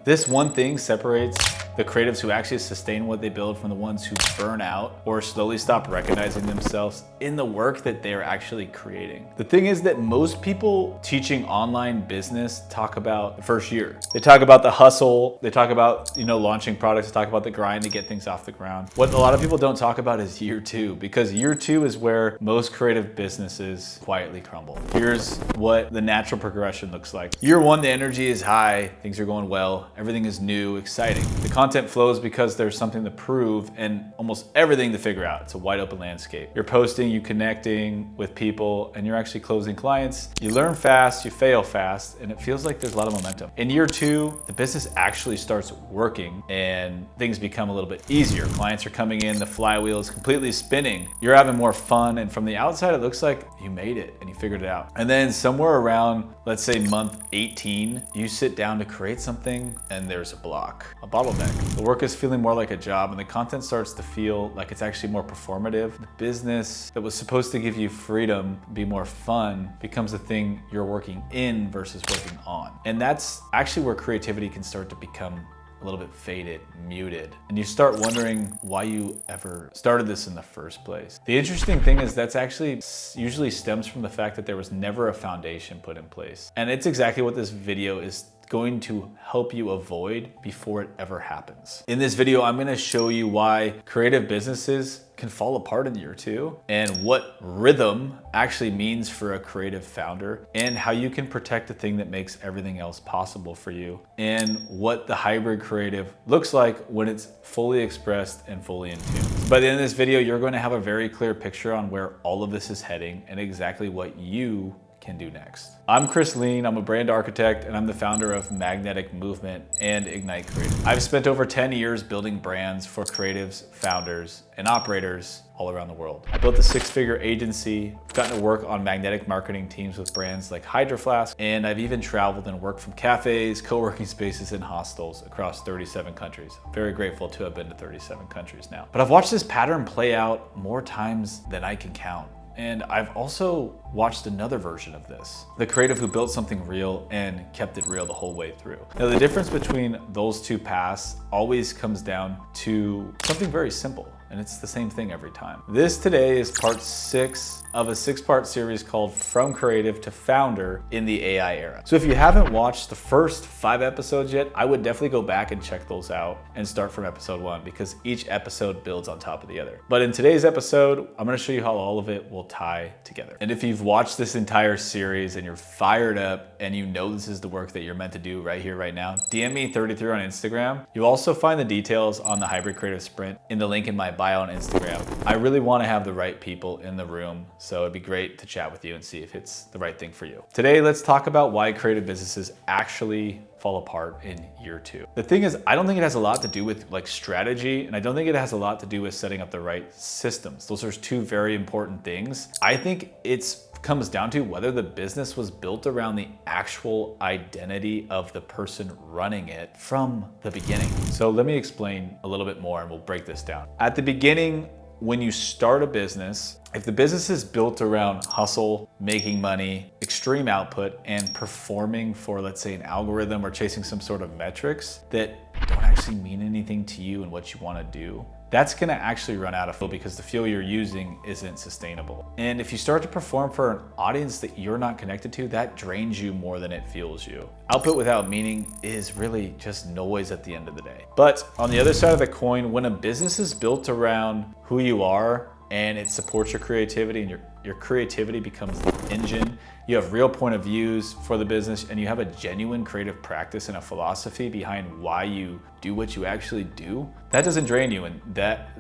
This one thing separates the creatives who actually sustain what they build from the ones who burn out or slowly stop recognizing themselves in the work that they're actually creating. The thing is that most people teaching online business talk about the first year. They talk about the hustle, they talk about, launching products, they talk about the grind to get things off the ground. What a lot of people don't talk about is year two, because year two is where most creative businesses quietly crumble. Here's what the natural progression looks like. Year one, the energy is high, things are going well, everything is new, exciting. The content flows because there's something to prove and almost everything to figure out. It's a wide open landscape. You're posting, you're connecting with people, and you're actually closing clients. You learn fast, you fail fast, and it feels like there's a lot of momentum. In year two, the business actually starts working and things become a little bit easier. Clients are coming in, the flywheel is completely spinning. You're having more fun, and from the outside, it looks like you made it and you figured it out. And then somewhere around, let's say month 18, you sit down to create something and there's a block, a bottleneck. The work is feeling more like a job and the content starts to feel like it's actually more performative. The business that was supposed to give you freedom, be more fun, becomes a thing you're working in versus working on. And that's actually where creativity can start to become a little bit faded, muted, and you start wondering why you ever started this in the first place. The interesting thing is that's actually usually stems from the fact that there was never a foundation put in place. And it's exactly what this video is going to help you avoid before it ever happens. In this video, I'm gonna show you why creative businesses can fall apart in year two, and what rhythm actually means for a creative founder, and how you can protect the thing that makes everything else possible for you, and what the hybrid creative looks like when it's fully expressed and fully in tune. By the end of this video, you're going to have a very clear picture on where all of this is heading and exactly what you can do next. I'm Lien, I'm a brand architect, and I'm the founder of Magnetic Movement and Ignite Creative. I've spent over 10 years building brands for creatives, founders, and operators all around the world. I built a 6-figure agency, gotten to work on magnetic marketing teams with brands like Hydro Flask, and I've even traveled and worked from cafes, co-working spaces, and hostels across 37 countries. I'm very grateful to have been to 37 countries now. But I've watched this pattern play out more times than I can count. And I've also watched another version of this. The creative who built something real and kept it real the whole way through. Now, the difference between those two paths always comes down to something very simple, and it's the same thing every time. This today is part 6 of a 6-part series called From Creative to Founder in the AI Era. So if you haven't watched the first 5 episodes yet, I would definitely go back and check those out and start from episode 1, because each episode builds on top of the other. But in today's episode, I'm gonna show you how all of it will tie together. And if you've watched this entire series and you're fired up and you know this is the work that you're meant to do right here, right now, DM me 33 on Instagram. You'll also find the details on the Hybrid Creative Sprint in the link in my bio on Instagram. I really wanna have the right people in the room, so it'd be great to chat with you and see if it's the right thing for you. Today, let's talk about why creative businesses actually fall apart in year 2. The thing is, I don't think it has a lot to do with strategy, and I don't think it has a lot to do with setting up the right systems. Those are 2 very important things. I think it comes down to whether the business was built around the actual identity of the person running it from the beginning. So let me explain a little bit more and we'll break this down. At the beginning, when you start a business, if the business is built around hustle, making money, extreme output, and performing for, let's say, an algorithm or chasing some sort of metrics that don't actually mean anything to you and what you want to do, that's gonna actually run out of fuel, because the fuel you're using isn't sustainable. And if you start to perform for an audience that you're not connected to, that drains you more than it fuels you. Output without meaning is really just noise at the end of the day. But on the other side of the coin, when a business is built around who you are and it supports your creativity, and your creativity becomes the engine, you have real point of views for the business, and you have a genuine creative practice and a philosophy behind why you do what you actually do, that doesn't drain you, and that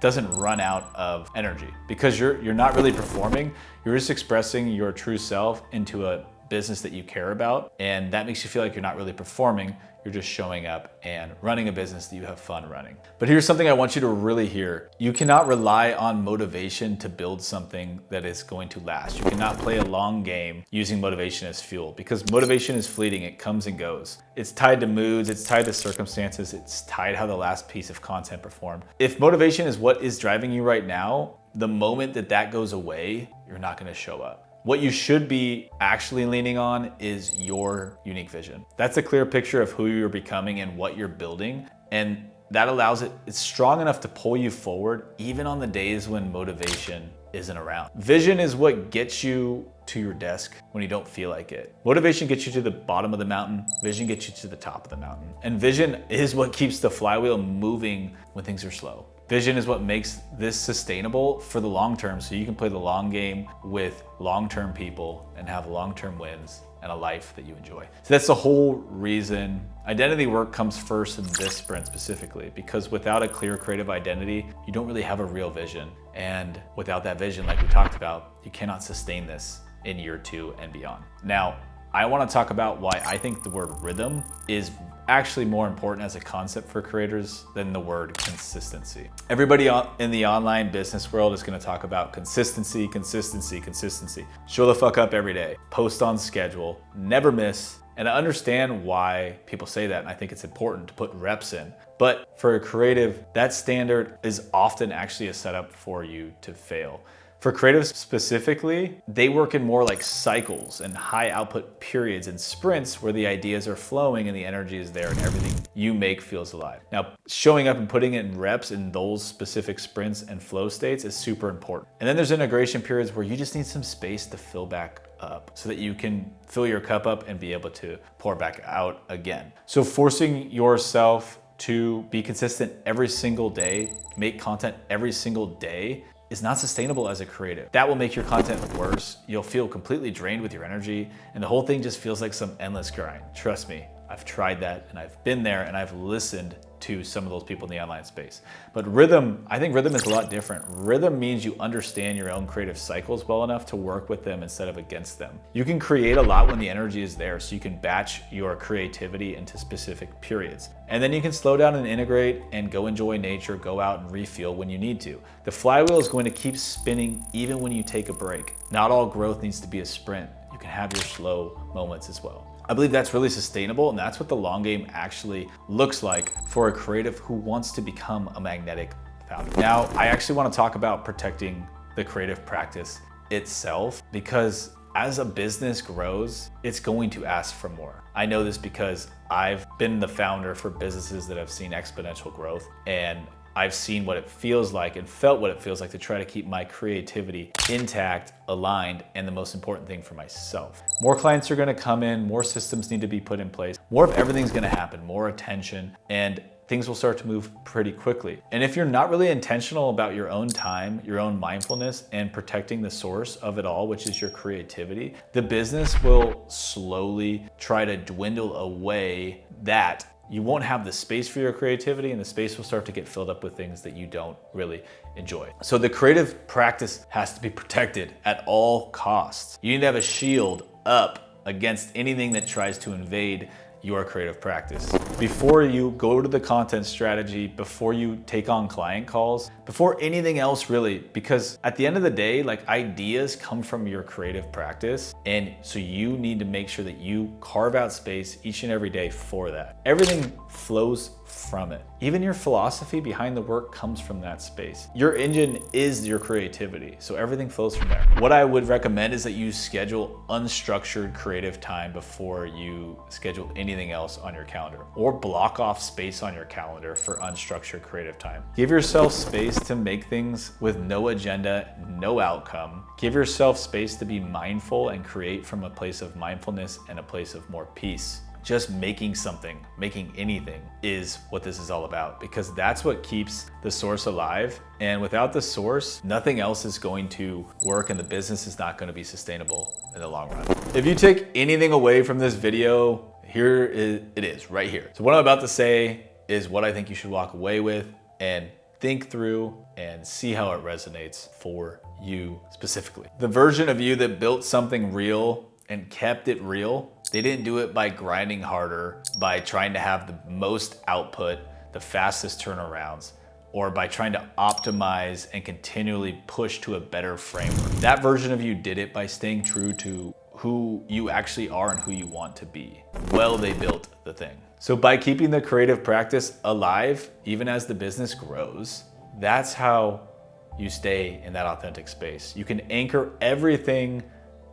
doesn't run out of energy, because you're not really performing, you're just expressing your true self into a business that you care about, and that makes you feel like you're not really performing. You're just showing up and running a business that you have fun running. But here's something I want you to really hear. You cannot rely on motivation to build something that is going to last. You cannot play a long game using motivation as fuel, because motivation is fleeting, it comes and goes. It's tied to moods, it's tied to circumstances, it's tied how the last piece of content performed. If motivation is what is driving you right now, the moment that goes away, you're not gonna show up. What you should be actually leaning on is your unique vision. That's a clear picture of who you're becoming and what you're building. And that allows it's strong enough to pull you forward even on the days when motivation isn't around. Vision is what gets you to your desk when you don't feel like it. Motivation gets you to the bottom of the mountain. Vision gets you to the top of the mountain. And vision is what keeps the flywheel moving when things are slow. Vision is what makes this sustainable for the long term, so you can play the long game with long-term people and have long-term wins and a life that you enjoy. So that's the whole reason identity work comes first in this sprint specifically, because without a clear creative identity, you don't really have a real vision. And without that vision, like we talked about, you cannot sustain this in year 2 and beyond. Now, I want to talk about why I think the word rhythm is actually more important as a concept for creators than the word consistency. Everybody in the online business world is going to talk about consistency, consistency, consistency. Show the fuck up every day, post on schedule, never miss. And I understand why people say that, and I think it's important to put reps in. But for a creative, that standard is often actually a setup for you to fail. For creatives specifically, they work in more like cycles and high output periods and sprints where the ideas are flowing and the energy is there and everything you make feels alive. Now, showing up and putting it in reps in those specific sprints and flow states is super important. And then there's integration periods where you just need some space to fill back up so that you can fill your cup up and be able to pour back out again. So forcing yourself to be consistent every single day, make content every single day, is not sustainable as a creative. That will make your content worse. You'll feel completely drained with your energy, and the whole thing just feels like some endless grind. Trust me, I've tried that and I've been there and I've listened to some of those people in the online space. But rhythm, I think rhythm is a lot different. Rhythm means you understand your own creative cycles well enough to work with them instead of against them. You can create a lot when the energy is there, so you can batch your creativity into specific periods. And then you can slow down and integrate and go enjoy nature, go out and refuel when you need to. The flywheel is going to keep spinning even when you take a break. Not all growth needs to be a sprint. You can have your slow moments as well. I believe that's really sustainable, and that's what the long game actually looks like for a creative who wants to become a magnetic founder. Now, I actually want to talk about protecting the creative practice itself, because as a business grows, it's going to ask for more. I know this because I've been the founder for businesses that have seen exponential growth, and I've seen what it feels like and felt what it feels like to try to keep my creativity intact, aligned, and the most important thing for myself. More clients are gonna come in, more systems need to be put in place, more of everything's gonna happen, more attention, and things will start to move pretty quickly. And if you're not really intentional about your own time, your own mindfulness, and protecting the source of it all, which is your creativity, the business will slowly try to dwindle away that you won't have the space for your creativity, and the space will start to get filled up with things that you don't really enjoy. So the creative practice has to be protected at all costs. You need to have a shield up against anything that tries to invade your creative practice. Before you go to the content strategy, before you take on client calls, before anything else really, because at the end of the day, like, ideas come from your creative practice. And so you need to make sure that you carve out space each and every day for that. Everything flows from it. Even your philosophy behind the work comes from that space. Your engine is your creativity, so everything flows from there. What I would recommend is that you schedule unstructured creative time before you schedule anything else on your calendar, or block off space on your calendar for unstructured creative time. Give yourself space to make things with no agenda, no outcome. Give yourself space to be mindful and create from a place of mindfulness and a place of more peace. Just making something, making anything, is what this is all about, because that's what keeps the source alive. And without the source, nothing else is going to work, and the business is not going to be sustainable in the long run. If you take anything away from this video, here it is right here. So what I'm about to say is what I think you should walk away with and think through and see how it resonates for you specifically. The version of you that built something real and kept it real, they didn't do it by grinding harder, by trying to have the most output, the fastest turnarounds, or by trying to optimize and continually push to a better framework. That version of you did it by staying true to who you actually are and who you want to be. Well, they built the thing. So by keeping the creative practice alive, even as the business grows, that's how you stay in that authentic space. You can anchor everything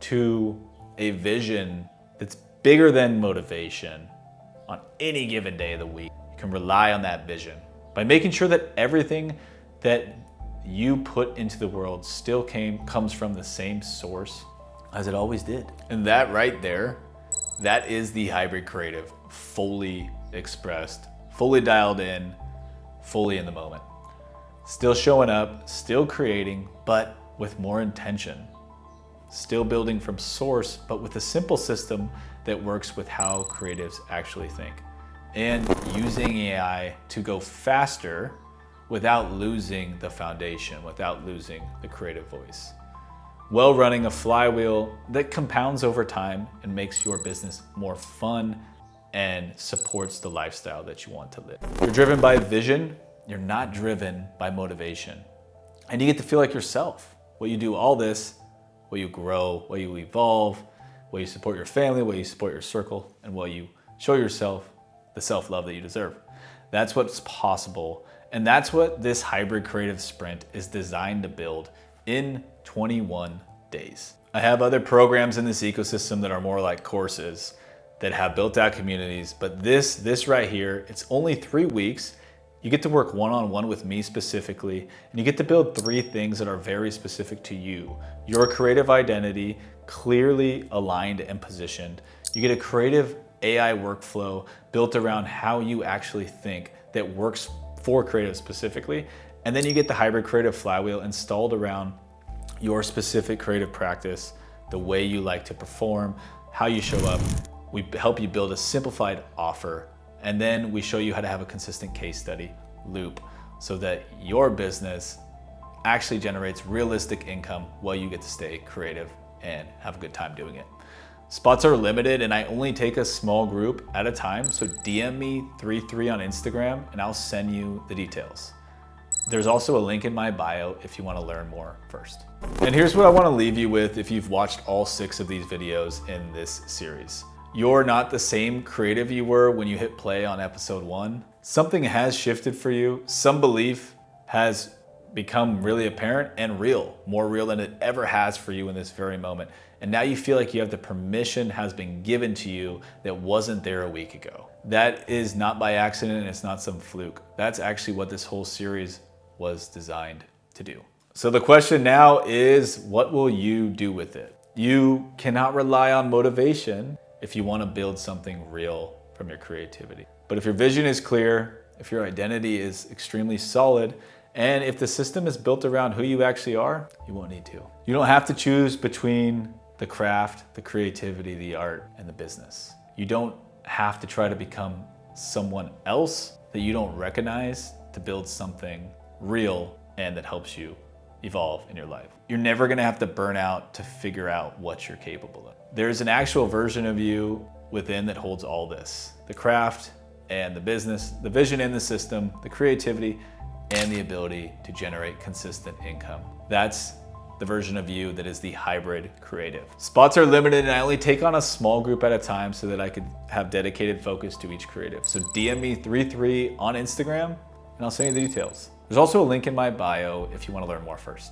to a vision that's bigger than motivation on any given day of the week. You can rely on that vision by making sure that everything that you put into the world still comes from the same source as it always did. And that right there, that is the hybrid creative, fully expressed, fully dialed in, fully in the moment. Still showing up, still creating, but with more intention. Still building from source, but with a simple system that works with how creatives actually think. And using AI to go faster without losing the foundation, without losing the creative voice. While running a flywheel that compounds over time and makes your business more fun and supports the lifestyle that you want to live. You're driven by vision, you're not driven by motivation. And you get to feel like yourself. While you do all this, while you grow, while you evolve, while you support your family, while you support your circle, and while you show yourself the self-love that you deserve. That's what's possible. And that's what this hybrid creative sprint is designed to build in 21 days. I have other programs in this ecosystem that are more like courses that have built out communities, but this right here, it's only 3 weeks. You get to work one-on-one with me specifically, and you get to build 3 things that are very specific to you. Your creative identity, clearly aligned and positioned. You get a creative AI workflow built around how you actually think that works for creatives specifically. And then you get the hybrid creative flywheel installed around your specific creative practice, the way you like to perform, how you show up. We help you build a simplified offer, and then we show you how to have a consistent case study loop so that your business actually generates realistic income while you get to stay creative and have a good time doing it. Spots are limited and I only take a small group at a time, so DM me 33 on Instagram and I'll send you the details. There's also a link in my bio if you want to learn more first. And here's what I want to leave you with if you've watched all 6 of these videos in this series. You're not the same creative you were when you hit play on episode 1. Something has shifted for you. Some belief has become really apparent and real, more real than it ever has for you in this very moment. And now you feel like you have the permission has been given to you that wasn't there a week ago. That is not by accident and it's not some fluke. That's actually what this whole series was designed to do. So the question now is, what will you do with it? You cannot rely on motivation if you want to build something real from your creativity. But if your vision is clear, if your identity is extremely solid, and if the system is built around who you actually are, you won't need to. You don't have to choose between the craft, the creativity, the art, and the business. You don't have to try to become someone else that you don't recognize to build something real and that helps you evolve in your life. You're never gonna have to burn out to figure out what you're capable of. There's an actual version of you within that holds all this. The craft and the business, the vision in the system, the creativity, and the ability to generate consistent income. That's the version of you that is the hybrid creative. Spots are limited and I only take on a small group at a time so that I could have dedicated focus to each creative. So DM me 33 on Instagram and I'll send you the details. There's also a link in my bio if you want to learn more first.